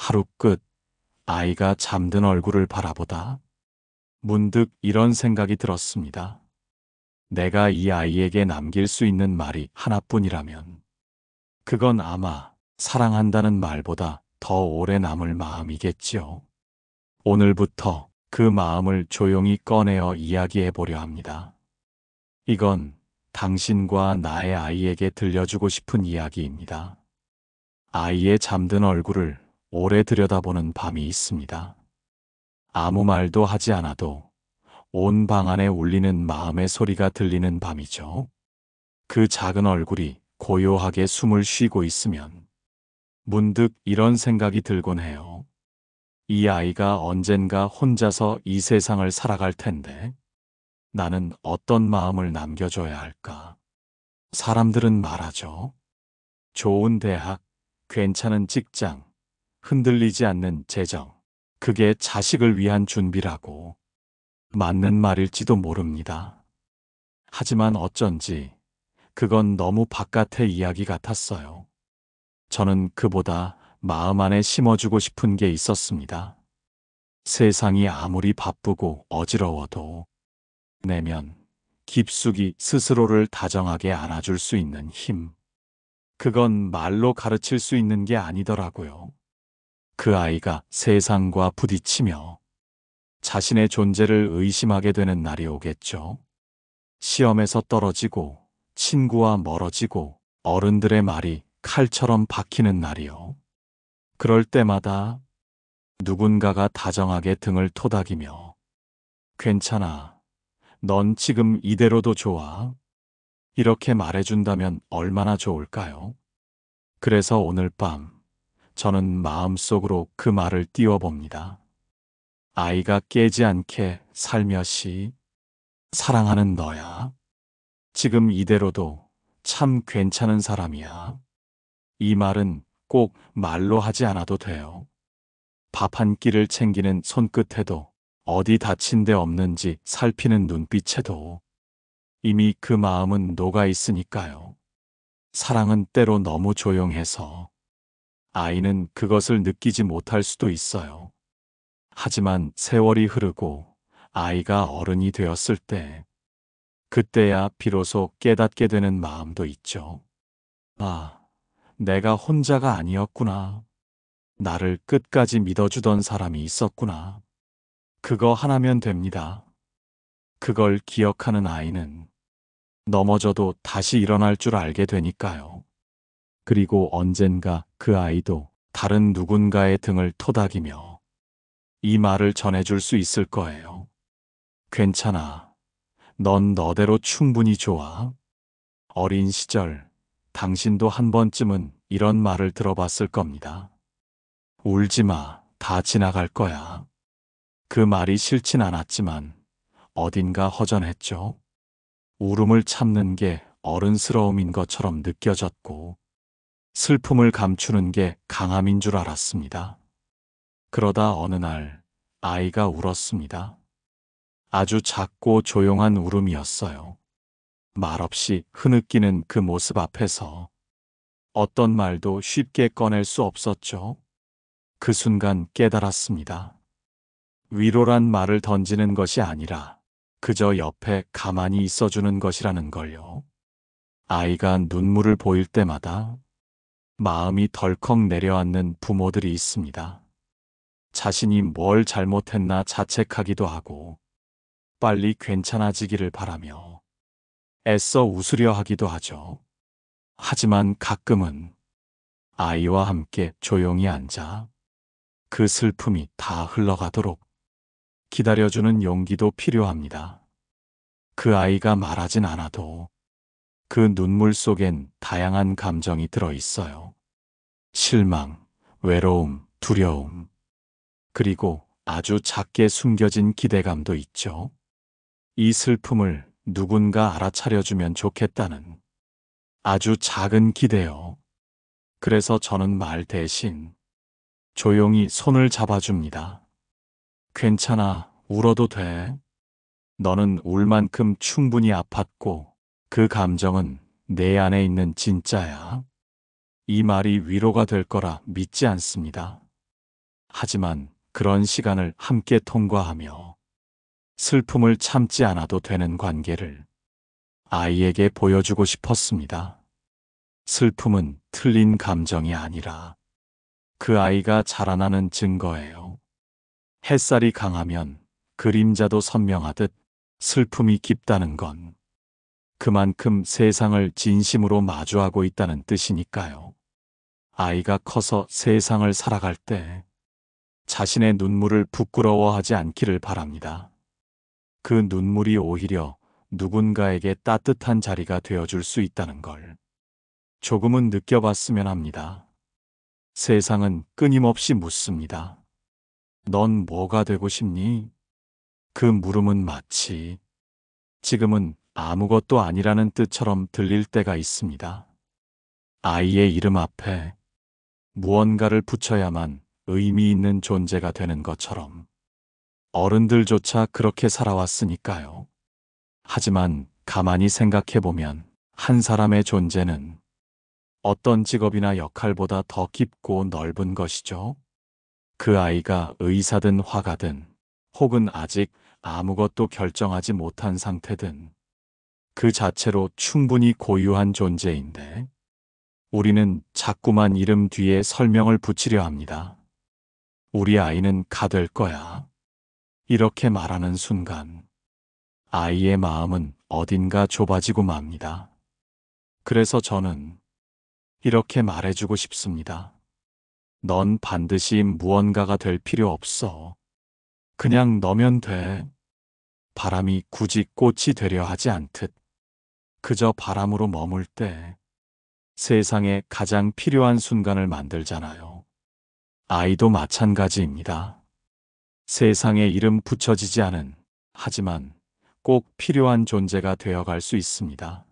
하루 끝, 아이가 잠든 얼굴을 바라보다 문득 이런 생각이 들었습니다. 내가 이 아이에게 남길 수 있는 말이 하나뿐이라면 그건 아마 사랑한다는 말보다 더 오래 남을 마음이겠지요. 오늘부터 그 마음을 조용히 꺼내어 이야기해 보려 합니다. 이건 당신과 나의 아이에게 들려주고 싶은 이야기입니다. 아이의 잠든 얼굴을 오래 들여다보는 밤이 있습니다. 아무 말도 하지 않아도 온 방 안에 울리는 마음의 소리가 들리는 밤이죠. 그 작은 얼굴이 고요하게 숨을 쉬고 있으면 문득 이런 생각이 들곤 해요. 이 아이가 언젠가 혼자서 이 세상을 살아갈 텐데 나는 어떤 마음을 남겨줘야 할까? 사람들은 말하죠. 좋은 대학, 괜찮은 직장, 흔들리지 않는 재정. 그게 자식을 위한 준비라고. 맞는 말일지도 모릅니다. 하지만 어쩐지 그건 너무 바깥의 이야기 같았어요. 저는 그보다 마음 안에 심어주고 싶은 게 있었습니다. 세상이 아무리 바쁘고 어지러워도 내면 깊숙이 스스로를 다정하게 안아줄 수 있는 힘. 그건 말로 가르칠 수 있는 게 아니더라고요. 그 아이가 세상과 부딪히며 자신의 존재를 의심하게 되는 날이 오겠죠. 시험에서 떨어지고 친구와 멀어지고 어른들의 말이 칼처럼 박히는 날이요. 그럴 때마다 누군가가 다정하게 등을 토닥이며 괜찮아. 넌 지금 이대로도 좋아. 이렇게 말해준다면 얼마나 좋을까요? 그래서 오늘 밤 저는 마음속으로 그 말을 띄워봅니다. 아이가 깨지 않게 살며시 사랑하는 너야. 지금 이대로도 참 괜찮은 사람이야. 이 말은 꼭 말로 하지 않아도 돼요. 밥 한 끼를 챙기는 손끝에도 어디 다친 데 없는지 살피는 눈빛에도 이미 그 마음은 녹아 있으니까요. 사랑은 때로 너무 조용해서 아이는 그것을 느끼지 못할 수도 있어요. 하지만 세월이 흐르고 아이가 어른이 되었을 때, 그때야 비로소 깨닫게 되는 마음도 있죠. 아, 내가 혼자가 아니었구나. 나를 끝까지 믿어주던 사람이 있었구나. 그거 하나면 됩니다. 그걸 기억하는 아이는 넘어져도 다시 일어날 줄 알게 되니까요. 그리고 언젠가 그 아이도 다른 누군가의 등을 토닥이며 이 말을 전해줄 수 있을 거예요. 괜찮아. 넌 너대로 충분히 좋아. 어린 시절 당신도 한 번쯤은 이런 말을 들어봤을 겁니다. 울지 마. 다 지나갈 거야. 그 말이 싫진 않았지만 어딘가 허전했죠. 울음을 참는 게 어른스러움인 것처럼 느껴졌고 슬픔을 감추는 게 강함인 줄 알았습니다. 그러다 어느 날 아이가 울었습니다. 아주 작고 조용한 울음이었어요. 말없이 흐느끼는 그 모습 앞에서 어떤 말도 쉽게 꺼낼 수 없었죠. 그 순간 깨달았습니다. 위로란 말을 던지는 것이 아니라 그저 옆에 가만히 있어주는 것이라는 걸요. 아이가 눈물을 보일 때마다 마음이 덜컥 내려앉는 부모들이 있습니다. 자신이 뭘 잘못했나 자책하기도 하고 빨리 괜찮아지기를 바라며 애써 웃으려 하기도 하죠. 하지만 가끔은 아이와 함께 조용히 앉아 그 슬픔이 다 흘러가도록 기다려주는 용기도 필요합니다. 그 아이가 말하진 않아도 그 눈물 속엔 다양한 감정이 들어 있어요. 실망, 외로움, 두려움, 그리고 아주 작게 숨겨진 기대감도 있죠. 이 슬픔을 누군가 알아차려주면 좋겠다는 아주 작은 기대요. 그래서 저는 말 대신 조용히 손을 잡아줍니다. 괜찮아, 울어도 돼. 너는 울 만큼 충분히 아팠고 그 감정은 내 안에 있는 진짜야. 이 말이 위로가 될 거라 믿지 않습니다. 하지만 그런 시간을 함께 통과하며 슬픔을 참지 않아도 되는 관계를 아이에게 보여주고 싶었습니다. 슬픔은 틀린 감정이 아니라 그 아이가 자라나는 증거예요. 햇살이 강하면 그림자도 선명하듯 슬픔이 깊다는 건 그만큼 세상을 진심으로 마주하고 있다는 뜻이니까요. 아이가 커서 세상을 살아갈 때 자신의 눈물을 부끄러워하지 않기를 바랍니다. 그 눈물이 오히려 누군가에게 따뜻한 자리가 되어줄 수 있다는 걸 조금은 느껴봤으면 합니다. 세상은 끊임없이 묻습니다. 넌 뭐가 되고 싶니? 그 물음은 마치 지금은 아무것도 아니라는 뜻처럼 들릴 때가 있습니다. 아이의 이름 앞에 무언가를 붙여야만 의미 있는 존재가 되는 것처럼 어른들조차 그렇게 살아왔으니까요. 하지만 가만히 생각해보면 한 사람의 존재는 어떤 직업이나 역할보다 더 깊고 넓은 것이죠. 그 아이가 의사든 화가든 혹은 아직 아무것도 결정하지 못한 상태든 그 자체로 충분히 고유한 존재인데 우리는 자꾸만 이름 뒤에 설명을 붙이려 합니다. 우리 아이는 가될 거야. 이렇게 말하는 순간 아이의 마음은 어딘가 좁아지고 맙니다. 그래서 저는 이렇게 말해주고 싶습니다. 넌 반드시 무언가가 될 필요 없어. 그냥 너면 돼. 바람이 굳이 꽃이 되려 하지 않듯 그저 바람으로 머물 때 세상에 가장 필요한 순간을 만들잖아요. 아이도 마찬가지입니다. 세상에 이름 붙여지지 않은 하지만 꼭 필요한 존재가 되어갈 수 있습니다.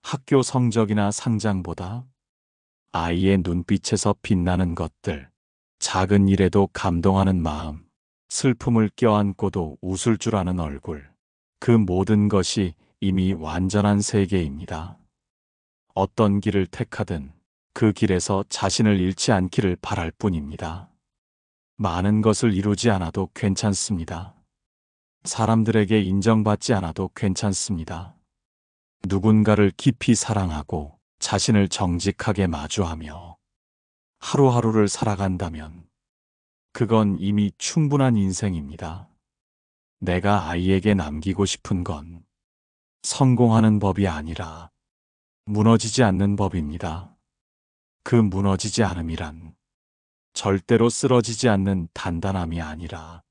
학교 성적이나 상장보다 아이의 눈빛에서 빛나는 것들, 작은 일에도 감동하는 마음, 슬픔을 껴안고도 웃을 줄 아는 얼굴, 그 모든 것이 이미 완전한 세계입니다. 어떤 길을 택하든 그 길에서 자신을 잃지 않기를 바랄 뿐입니다. 많은 것을 이루지 않아도 괜찮습니다. 사람들에게 인정받지 않아도 괜찮습니다. 누군가를 깊이 사랑하고 자신을 정직하게 마주하며 하루하루를 살아간다면 그건 이미 충분한 인생입니다. 내가 아이에게 남기고 싶은 건 성공하는 법이 아니라 무너지지 않는 법입니다. 그 무너지지 않음이란 절대로 쓰러지지 않는 단단함이 아니라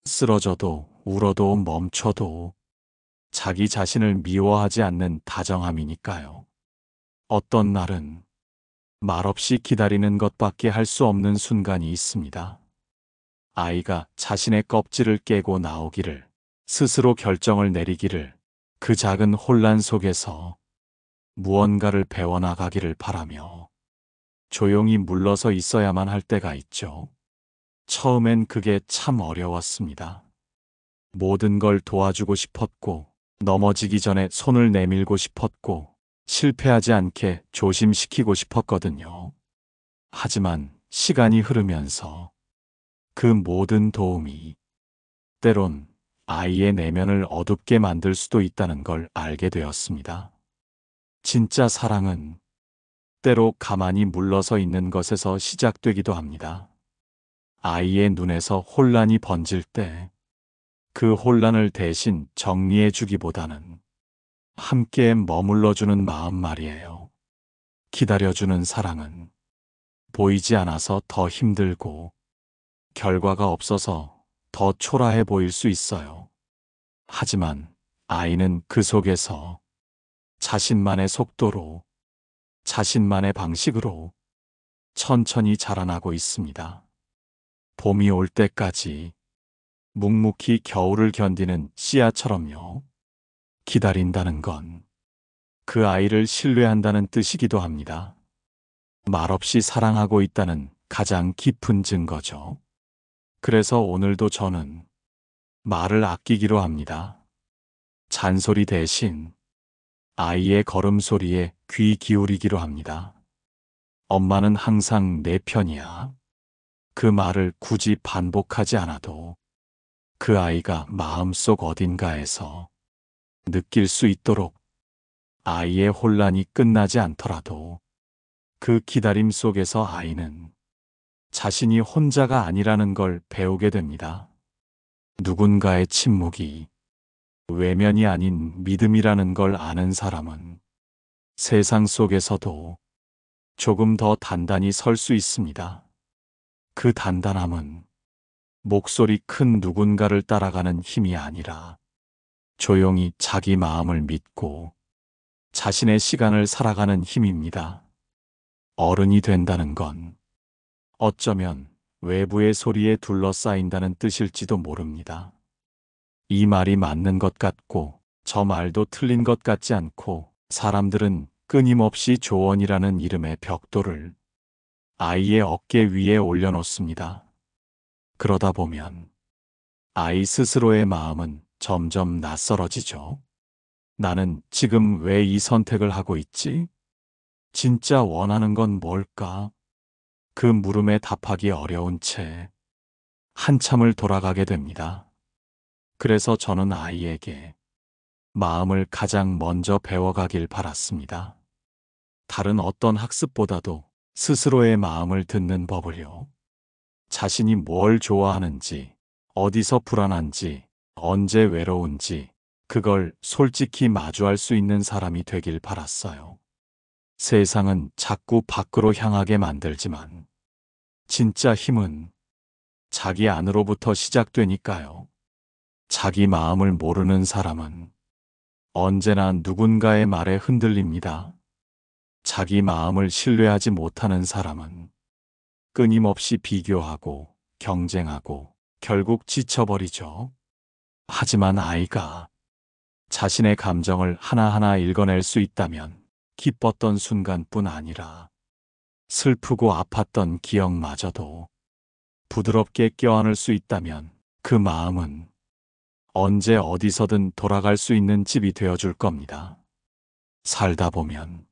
쓰러져도 울어도 멈춰도 자기 자신을 미워하지 않는 다정함이니까요. 어떤 날은 말없이 기다리는 것밖에 할 수 없는 순간이 있습니다. 아이가 자신의 껍질을 깨고 나오기를, 스스로 결정을 내리기를, 그 작은 혼란 속에서 무언가를 배워나가기를 바라며 조용히 물러서 있어야만 할 때가 있죠. 처음엔 그게 참 어려웠습니다. 모든 걸 도와주고 싶었고, 넘어지기 전에 손을 내밀고 싶었고, 실패하지 않게 조심시키고 싶었거든요. 하지만 시간이 흐르면서 그 모든 도움이 때론 아이의 내면을 어둡게 만들 수도 있다는 걸 알게 되었습니다. 진짜 사랑은 때로 가만히 물러서 있는 것에서 시작되기도 합니다. 아이의 눈에서 혼란이 번질 때 그 혼란을 대신 정리해 주기보다는 함께 머물러주는 마음 말이에요. 기다려주는 사랑은 보이지 않아서 더 힘들고 결과가 없어서 더 초라해 보일 수 있어요. 하지만 아이는 그 속에서 자신만의 속도로, 자신만의 방식으로 천천히 자라나고 있습니다. 봄이 올 때까지 묵묵히 겨울을 견디는 씨앗처럼요. 기다린다는 건 그 아이를 신뢰한다는 뜻이기도 합니다. 말없이 사랑하고 있다는 가장 깊은 증거죠. 그래서 오늘도 저는 말을 아끼기로 합니다. 잔소리 대신 아이의 걸음소리에 귀 기울이기로 합니다. 엄마는 항상 내 편이야. 그 말을 굳이 반복하지 않아도 그 아이가 마음속 어딘가에서 느낄 수 있도록 아이의 혼란이 끝나지 않더라도 그 기다림 속에서 아이는 자신이 혼자가 아니라는 걸 배우게 됩니다. 누군가의 침묵이 외면이 아닌 믿음이라는 걸 아는 사람은 세상 속에서도 조금 더 단단히 설 수 있습니다. 그 단단함은 목소리 큰 누군가를 따라가는 힘이 아니라 조용히 자기 마음을 믿고 자신의 시간을 살아가는 힘입니다. 어른이 된다는 건 어쩌면 외부의 소리에 둘러싸인다는 뜻일지도 모릅니다. 이 말이 맞는 것 같고 저 말도 틀린 것 같지 않고 사람들은 끊임없이 조언이라는 이름의 벽돌을 아이의 어깨 위에 올려놓습니다. 그러다 보면 아이 스스로의 마음은 점점 낯설어지죠. 나는 지금 왜 이 선택을 하고 있지? 진짜 원하는 건 뭘까? 그 물음에 답하기 어려운 채 한참을 돌아가게 됩니다. 그래서 저는 아이에게 마음을 가장 먼저 배워가길 바랐습니다. 다른 어떤 학습보다도 스스로의 마음을 듣는 법을요. 자신이 뭘 좋아하는지, 어디서 불안한지, 언제 외로운지, 그걸 솔직히 마주할 수 있는 사람이 되길 바랐어요. 세상은 자꾸 밖으로 향하게 만들지만, 진짜 힘은 자기 안으로부터 시작되니까요. 자기 마음을 모르는 사람은 언제나 누군가의 말에 흔들립니다. 자기 마음을 신뢰하지 못하는 사람은 끊임없이 비교하고 경쟁하고 결국 지쳐버리죠. 하지만 아이가 자신의 감정을 하나하나 읽어낼 수 있다면 기뻤던 순간뿐 아니라 슬프고 아팠던 기억마저도 부드럽게 껴안을 수 있다면 그 마음은 언제 어디서든 돌아갈 수 있는 집이 되어줄 겁니다. 살다 보면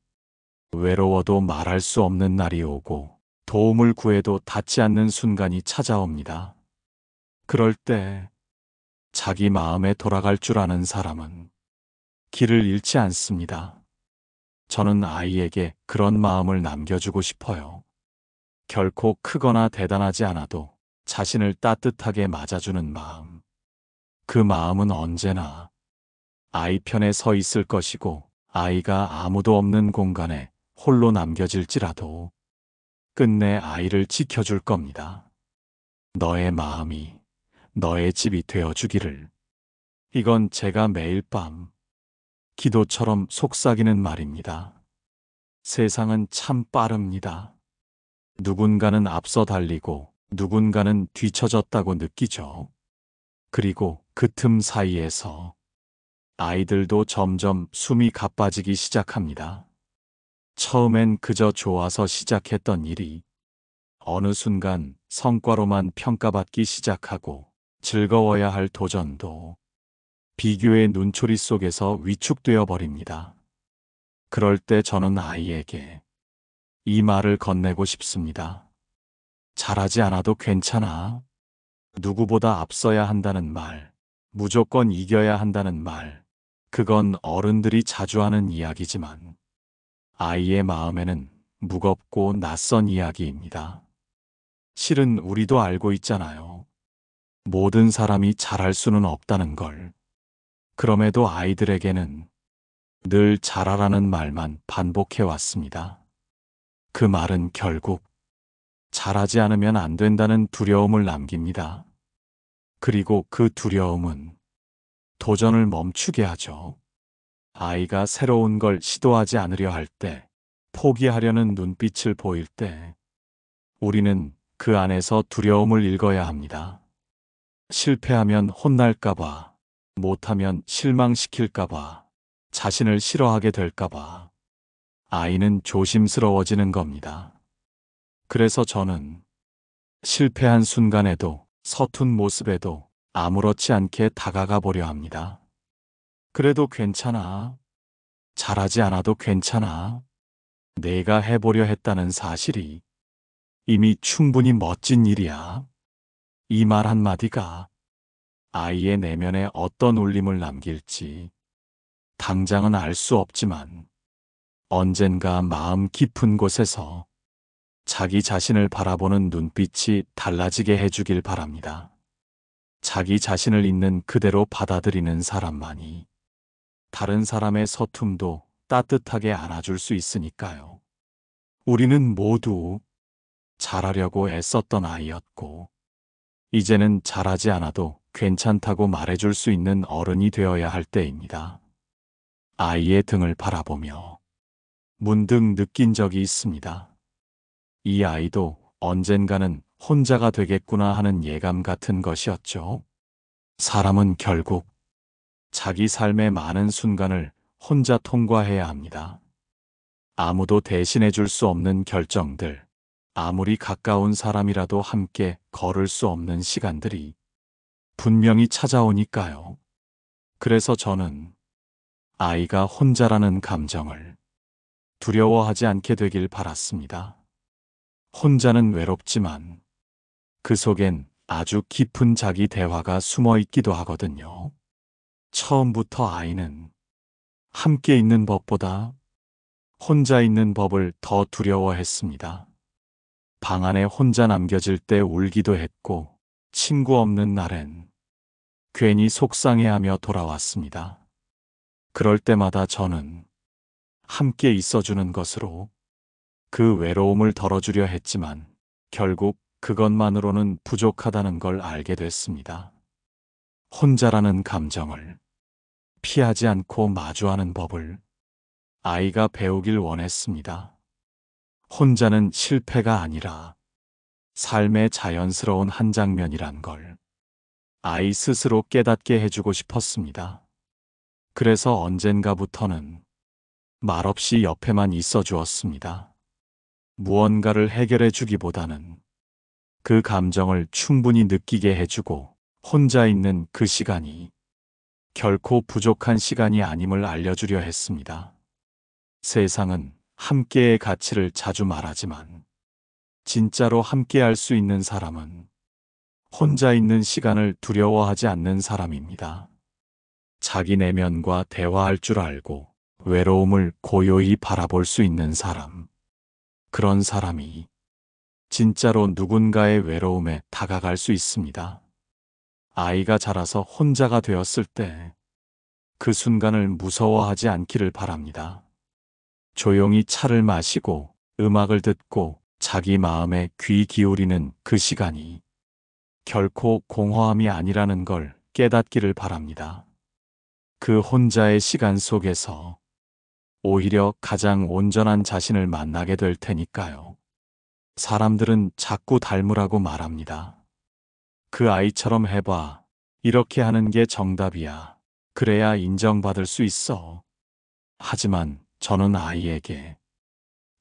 외로워도 말할 수 없는 날이 오고 도움을 구해도 닿지 않는 순간이 찾아옵니다. 그럴 때 자기 마음에 돌아갈 줄 아는 사람은 길을 잃지 않습니다. 저는 아이에게 그런 마음을 남겨주고 싶어요. 결코 크거나 대단하지 않아도 자신을 따뜻하게 맞아주는 마음. 그 마음은 언제나 아이 편에 서 있을 것이고 아이가 아무도 없는 공간에 홀로 남겨질지라도 끝내 아이를 지켜줄 겁니다. 너의 마음이 너의 집이 되어주기를. 이건 제가 매일 밤 기도처럼 속삭이는 말입니다. 세상은 참 빠릅니다. 누군가는 앞서 달리고 누군가는 뒤처졌다고 느끼죠. 그리고 그 틈 사이에서 아이들도 점점 숨이 가빠지기 시작합니다. 처음엔 그저 좋아서 시작했던 일이 어느 순간 성과로만 평가받기 시작하고 즐거워야 할 도전도 비교의 눈초리 속에서 위축되어 버립니다. 그럴 때 저는 아이에게 이 말을 건네고 싶습니다. 잘하지 않아도 괜찮아. 누구보다 앞서야 한다는 말, 무조건 이겨야 한다는 말, 그건 어른들이 자주 하는 이야기지만 아이의 마음에는 무겁고 낯선 이야기입니다. 실은 우리도 알고 있잖아요. 모든 사람이 잘할 수는 없다는 걸. 그럼에도 아이들에게는 늘 잘하라는 말만 반복해 왔습니다. 그 말은 결국 잘하지 않으면 안 된다는 두려움을 남깁니다. 그리고 그 두려움은 도전을 멈추게 하죠. 아이가 새로운 걸 시도하지 않으려 할 때, 포기하려는 눈빛을 보일 때, 우리는 그 안에서 두려움을 읽어야 합니다. 실패하면 혼날까봐, 못하면 실망시킬까봐, 자신을 싫어하게 될까봐, 아이는 조심스러워지는 겁니다. 그래서 저는 실패한 순간에도 서툰 모습에도 아무렇지 않게 다가가 보려 합니다. 그래도 괜찮아. 잘하지 않아도 괜찮아. 내가 해보려 했다는 사실이 이미 충분히 멋진 일이야. 이 말 한마디가 아이의 내면에 어떤 울림을 남길지 당장은 알 수 없지만 언젠가 마음 깊은 곳에서 자기 자신을 바라보는 눈빛이 달라지게 해주길 바랍니다. 자기 자신을 있는 그대로 받아들이는 사람만이 다른 사람의 서툼도 따뜻하게 안아줄 수 있으니까요. 우리는 모두 잘하려고 애썼던 아이였고, 이제는 잘하지 않아도 괜찮다고 말해줄 수 있는 어른이 되어야 할 때입니다. 아이의 등을 바라보며 문득 느낀 적이 있습니다. 이 아이도 언젠가는 혼자가 되겠구나 하는 예감 같은 것이었죠. 사람은 결국 자기 삶의 많은 순간을 혼자 통과해야 합니다. 아무도 대신해 줄 수 없는 결정들, 아무리 가까운 사람이라도 함께 걸을 수 없는 시간들이 분명히 찾아오니까요. 그래서 저는 아이가 혼자라는 감정을 두려워하지 않게 되길 바랐습니다. 혼자는 외롭지만 그 속엔 아주 깊은 자기 대화가 숨어 있기도 하거든요. 처음부터 아이는 함께 있는 법보다 혼자 있는 법을 더 두려워했습니다. 방 안에 혼자 남겨질 때 울기도 했고, 친구 없는 날엔 괜히 속상해하며 돌아왔습니다. 그럴 때마다 저는 함께 있어주는 것으로 그 외로움을 덜어주려 했지만 결국 그것만으로는 부족하다는 걸 알게 됐습니다. 혼자라는 감정을 피하지 않고 마주하는 법을 아이가 배우길 원했습니다. 혼자는 실패가 아니라 삶의 자연스러운 한 장면이란 걸 아이 스스로 깨닫게 해주고 싶었습니다. 그래서 언젠가부터는 말없이 옆에만 있어 주었습니다. 무언가를 해결해 주기보다는 그 감정을 충분히 느끼게 해주고 혼자 있는 그 시간이 결코 부족한 시간이 아님을 알려주려 했습니다. 세상은 함께의 가치를 자주 말하지만 진짜로 함께할 수 있는 사람은 혼자 있는 시간을 두려워하지 않는 사람입니다. 자기 내면과 대화할 줄 알고 외로움을 고요히 바라볼 수 있는 사람. 그런 사람이 진짜로 누군가의 외로움에 다가갈 수 있습니다. 아이가 자라서 혼자가 되었을 때 그 순간을 무서워하지 않기를 바랍니다. 조용히 차를 마시고 음악을 듣고 자기 마음에 귀 기울이는 그 시간이 결코 공허함이 아니라는 걸 깨닫기를 바랍니다. 그 혼자의 시간 속에서 오히려 가장 온전한 자신을 만나게 될 테니까요. 사람들은 자꾸 닮으라고 말합니다. 그 아이처럼 해봐. 이렇게 하는 게 정답이야. 그래야 인정받을 수 있어. 하지만 저는 아이에게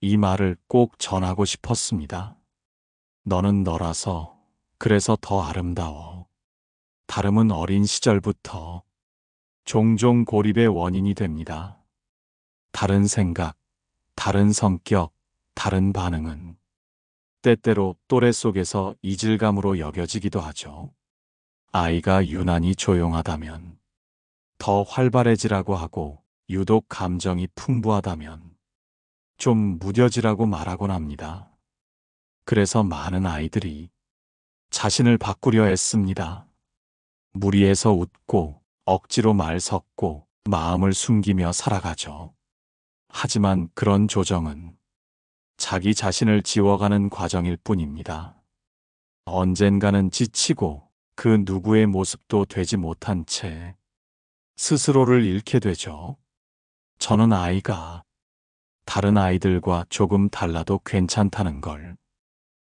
이 말을 꼭 전하고 싶었습니다. 너는 너라서 그래서 더 아름다워. 다름은 어린 시절부터 종종 고립의 원인이 됩니다. 다른 생각, 다른 성격, 다른 반응은 때때로 또래 속에서 이질감으로 여겨지기도 하죠. 아이가 유난히 조용하다면 더 활발해지라고 하고 유독 감정이 풍부하다면 좀 무뎌지라고 말하곤 합니다. 그래서 많은 아이들이 자신을 바꾸려 애씁니다. 무리해서 웃고 억지로 말 섞고 마음을 숨기며 살아가죠. 하지만 그런 조정은 자기 자신을 지워가는 과정일 뿐입니다. 언젠가는 지치고 그 누구의 모습도 되지 못한 채 스스로를 잃게 되죠. 저는 아이가 다른 아이들과 조금 달라도 괜찮다는 걸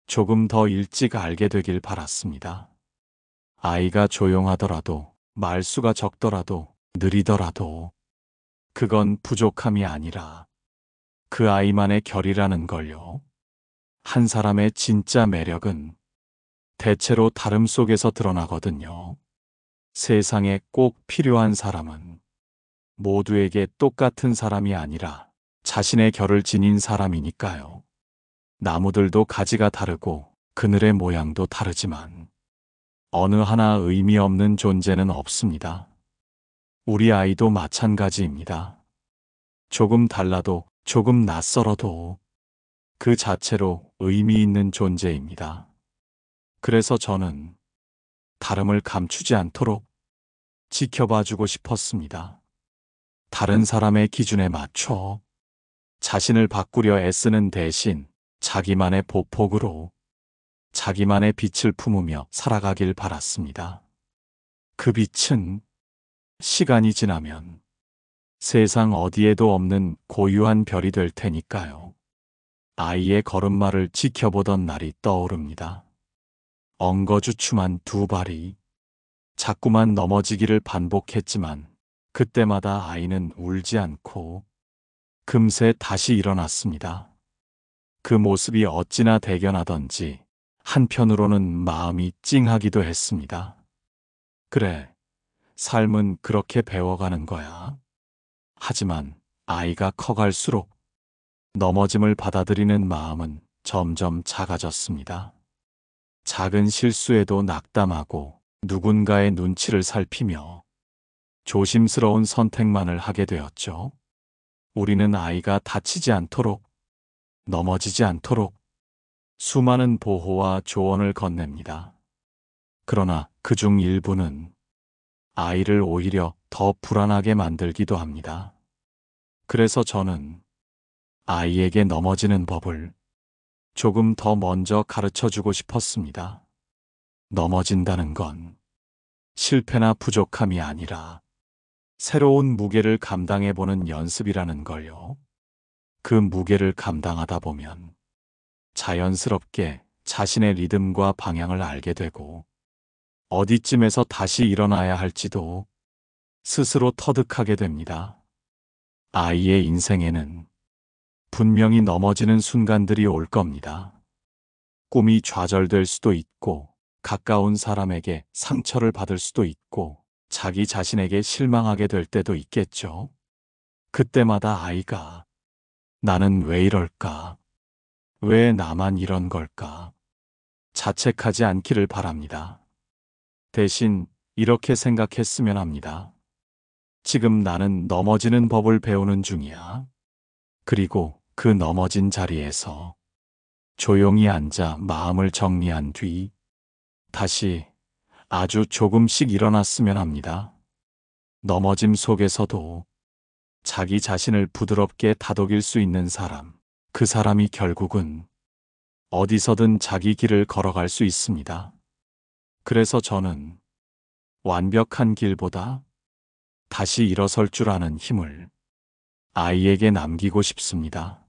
조금 더 일찍 알게 되길 바랐습니다. 아이가 조용하더라도 말수가 적더라도 느리더라도 그건 부족함이 아니라 그 아이만의 결이라는 걸요. 한 사람의 진짜 매력은 대체로 다름 속에서 드러나거든요. 세상에 꼭 필요한 사람은 모두에게 똑같은 사람이 아니라 자신의 결을 지닌 사람이니까요. 나무들도 가지가 다르고 그늘의 모양도 다르지만 어느 하나 의미 없는 존재는 없습니다. 우리 아이도 마찬가지입니다. 조금 달라도 조금 낯설어도 그 자체로 의미 있는 존재입니다. 그래서 저는 다름을 감추지 않도록 지켜봐주고 싶었습니다. 다른 사람의 기준에 맞춰 자신을 바꾸려 애쓰는 대신 자기만의 보폭으로 자기만의 빛을 품으며 살아가길 바랐습니다. 그 빛은 시간이 지나면 세상 어디에도 없는 고유한 별이 될 테니까요. 아이의 걸음마를 지켜보던 날이 떠오릅니다. 엉거주춤한 두 발이 자꾸만 넘어지기를 반복했지만 그때마다 아이는 울지 않고 금세 다시 일어났습니다. 그 모습이 어찌나 대견하던지 한편으로는 마음이 찡하기도 했습니다. 그래, 삶은 그렇게 배워가는 거야. 하지만 아이가 커갈수록 넘어짐을 받아들이는 마음은 점점 작아졌습니다. 작은 실수에도 낙담하고 누군가의 눈치를 살피며 조심스러운 선택만을 하게 되었죠. 우리는 아이가 다치지 않도록, 넘어지지 않도록 수많은 보호와 조언을 건넵니다. 그러나 그중 일부는 아이를 오히려 더 불안하게 만들기도 합니다. 그래서 저는 아이에게 넘어지는 법을 조금 더 먼저 가르쳐 주고 싶었습니다. 넘어진다는 건 실패나 부족함이 아니라 새로운 무게를 감당해보는 연습이라는 걸요. 그 무게를 감당하다 보면 자연스럽게 자신의 리듬과 방향을 알게 되고 어디쯤에서 다시 일어나야 할지도 스스로 터득하게 됩니다. 아이의 인생에는 분명히 넘어지는 순간들이 올 겁니다. 꿈이 좌절될 수도 있고 가까운 사람에게 상처를 받을 수도 있고 자기 자신에게 실망하게 될 때도 있겠죠. 그때마다 아이가 나는 왜 이럴까? 왜 나만 이런 걸까? 자책하지 않기를 바랍니다. 대신 이렇게 생각했으면 합니다. 지금 나는 넘어지는 법을 배우는 중이야. 그리고 그 넘어진 자리에서 조용히 앉아 마음을 정리한 뒤 다시 아주 조금씩 일어났으면 합니다. 넘어짐 속에서도 자기 자신을 부드럽게 다독일 수 있는 사람, 그 사람이 결국은 어디서든 자기 길을 걸어갈 수 있습니다. 그래서 저는 완벽한 길보다 다시 일어설 줄 아는 힘을 아이에게 남기고 싶습니다.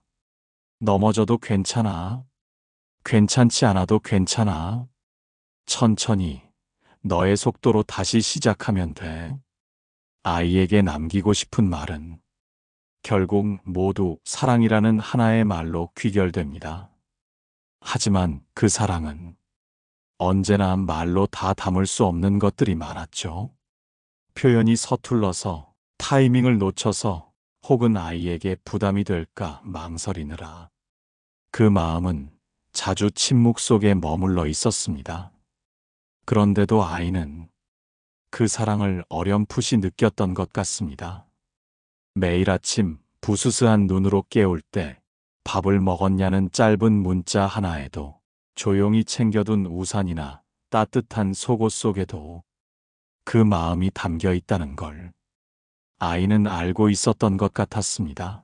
넘어져도 괜찮아. 괜찮지 않아도 괜찮아. 천천히 너의 속도로 다시 시작하면 돼. 아이에게 남기고 싶은 말은 결국 모두 사랑이라는 하나의 말로 귀결됩니다. 하지만 그 사랑은 언제나 말로 다 담을 수 없는 것들이 많았죠. 표현이 서툴러서, 타이밍을 놓쳐서, 혹은 아이에게 부담이 될까 망설이느라 그 마음은 자주 침묵 속에 머물러 있었습니다. 그런데도 아이는 그 사랑을 어렴풋이 느꼈던 것 같습니다. 매일 아침 부스스한 눈으로 깨울 때 밥을 먹었냐는 짧은 문자 하나에도 조용히 챙겨둔 우산이나 따뜻한 속옷 속에도 그 마음이 담겨 있다는 걸 아이는 알고 있었던 것 같았습니다.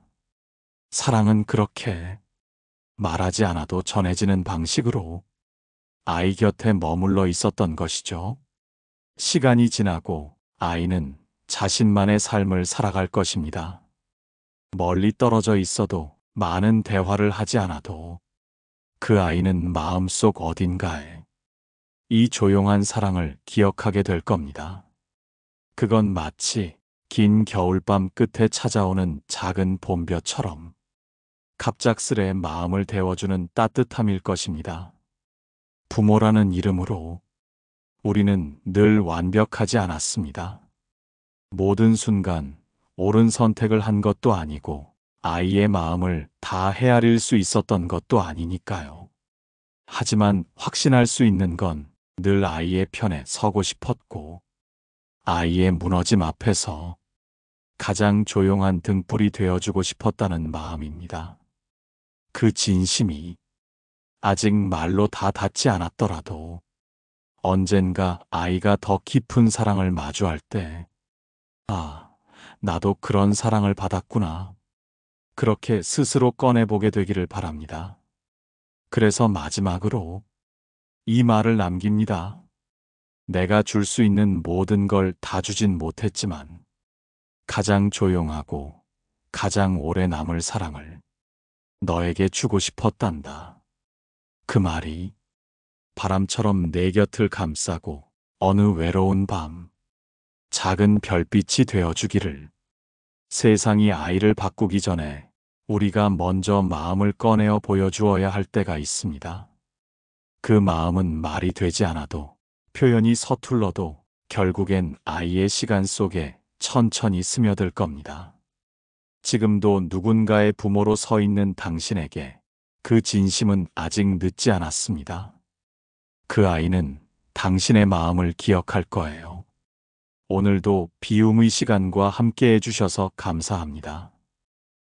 사랑은 그렇게 말하지 않아도 전해지는 방식으로 아이 곁에 머물러 있었던 것이죠. 시간이 지나고 아이는 자신만의 삶을 살아갈 것입니다. 멀리 떨어져 있어도 많은 대화를 하지 않아도 그 아이는 마음속 어딘가에 이 조용한 사랑을 기억하게 될 겁니다. 그건 마치 긴 겨울밤 끝에 찾아오는 작은 봄볕처럼 갑작스레 마음을 데워주는 따뜻함일 것입니다. 부모라는 이름으로 우리는 늘 완벽하지 않았습니다. 모든 순간 옳은 선택을 한 것도 아니고 아이의 마음을 다 헤아릴 수 있었던 것도 아니니까요. 하지만 확신할 수 있는 건 늘 아이의 편에 서고 싶었고, 아이의 무너짐 앞에서 가장 조용한 등불이 되어주고 싶었다는 마음입니다. 그 진심이 아직 말로 다 닿지 않았더라도 언젠가 아이가 더 깊은 사랑을 마주할 때, 아, 나도 그런 사랑을 받았구나. 그렇게 스스로 꺼내보게 되기를 바랍니다. 그래서 마지막으로 이 말을 남깁니다. 내가 줄 수 있는 모든 걸 다 주진 못했지만 가장 조용하고 가장 오래 남을 사랑을 너에게 주고 싶었단다. 그 말이 바람처럼 내 곁을 감싸고 어느 외로운 밤 작은 별빛이 되어주기를. 세상이 아이를 바꾸기 전에 우리가 먼저 마음을 꺼내어 보여주어야 할 때가 있습니다. 그 마음은 말이 되지 않아도, 표현이 서툴러도 결국엔 아이의 시간 속에 천천히 스며들 겁니다. 지금도 누군가의 부모로 서 있는 당신에게 그 진심은 아직 늦지 않았습니다. 그 아이는 당신의 마음을 기억할 거예요. 오늘도 비움의 시간과 함께 해주셔서 감사합니다.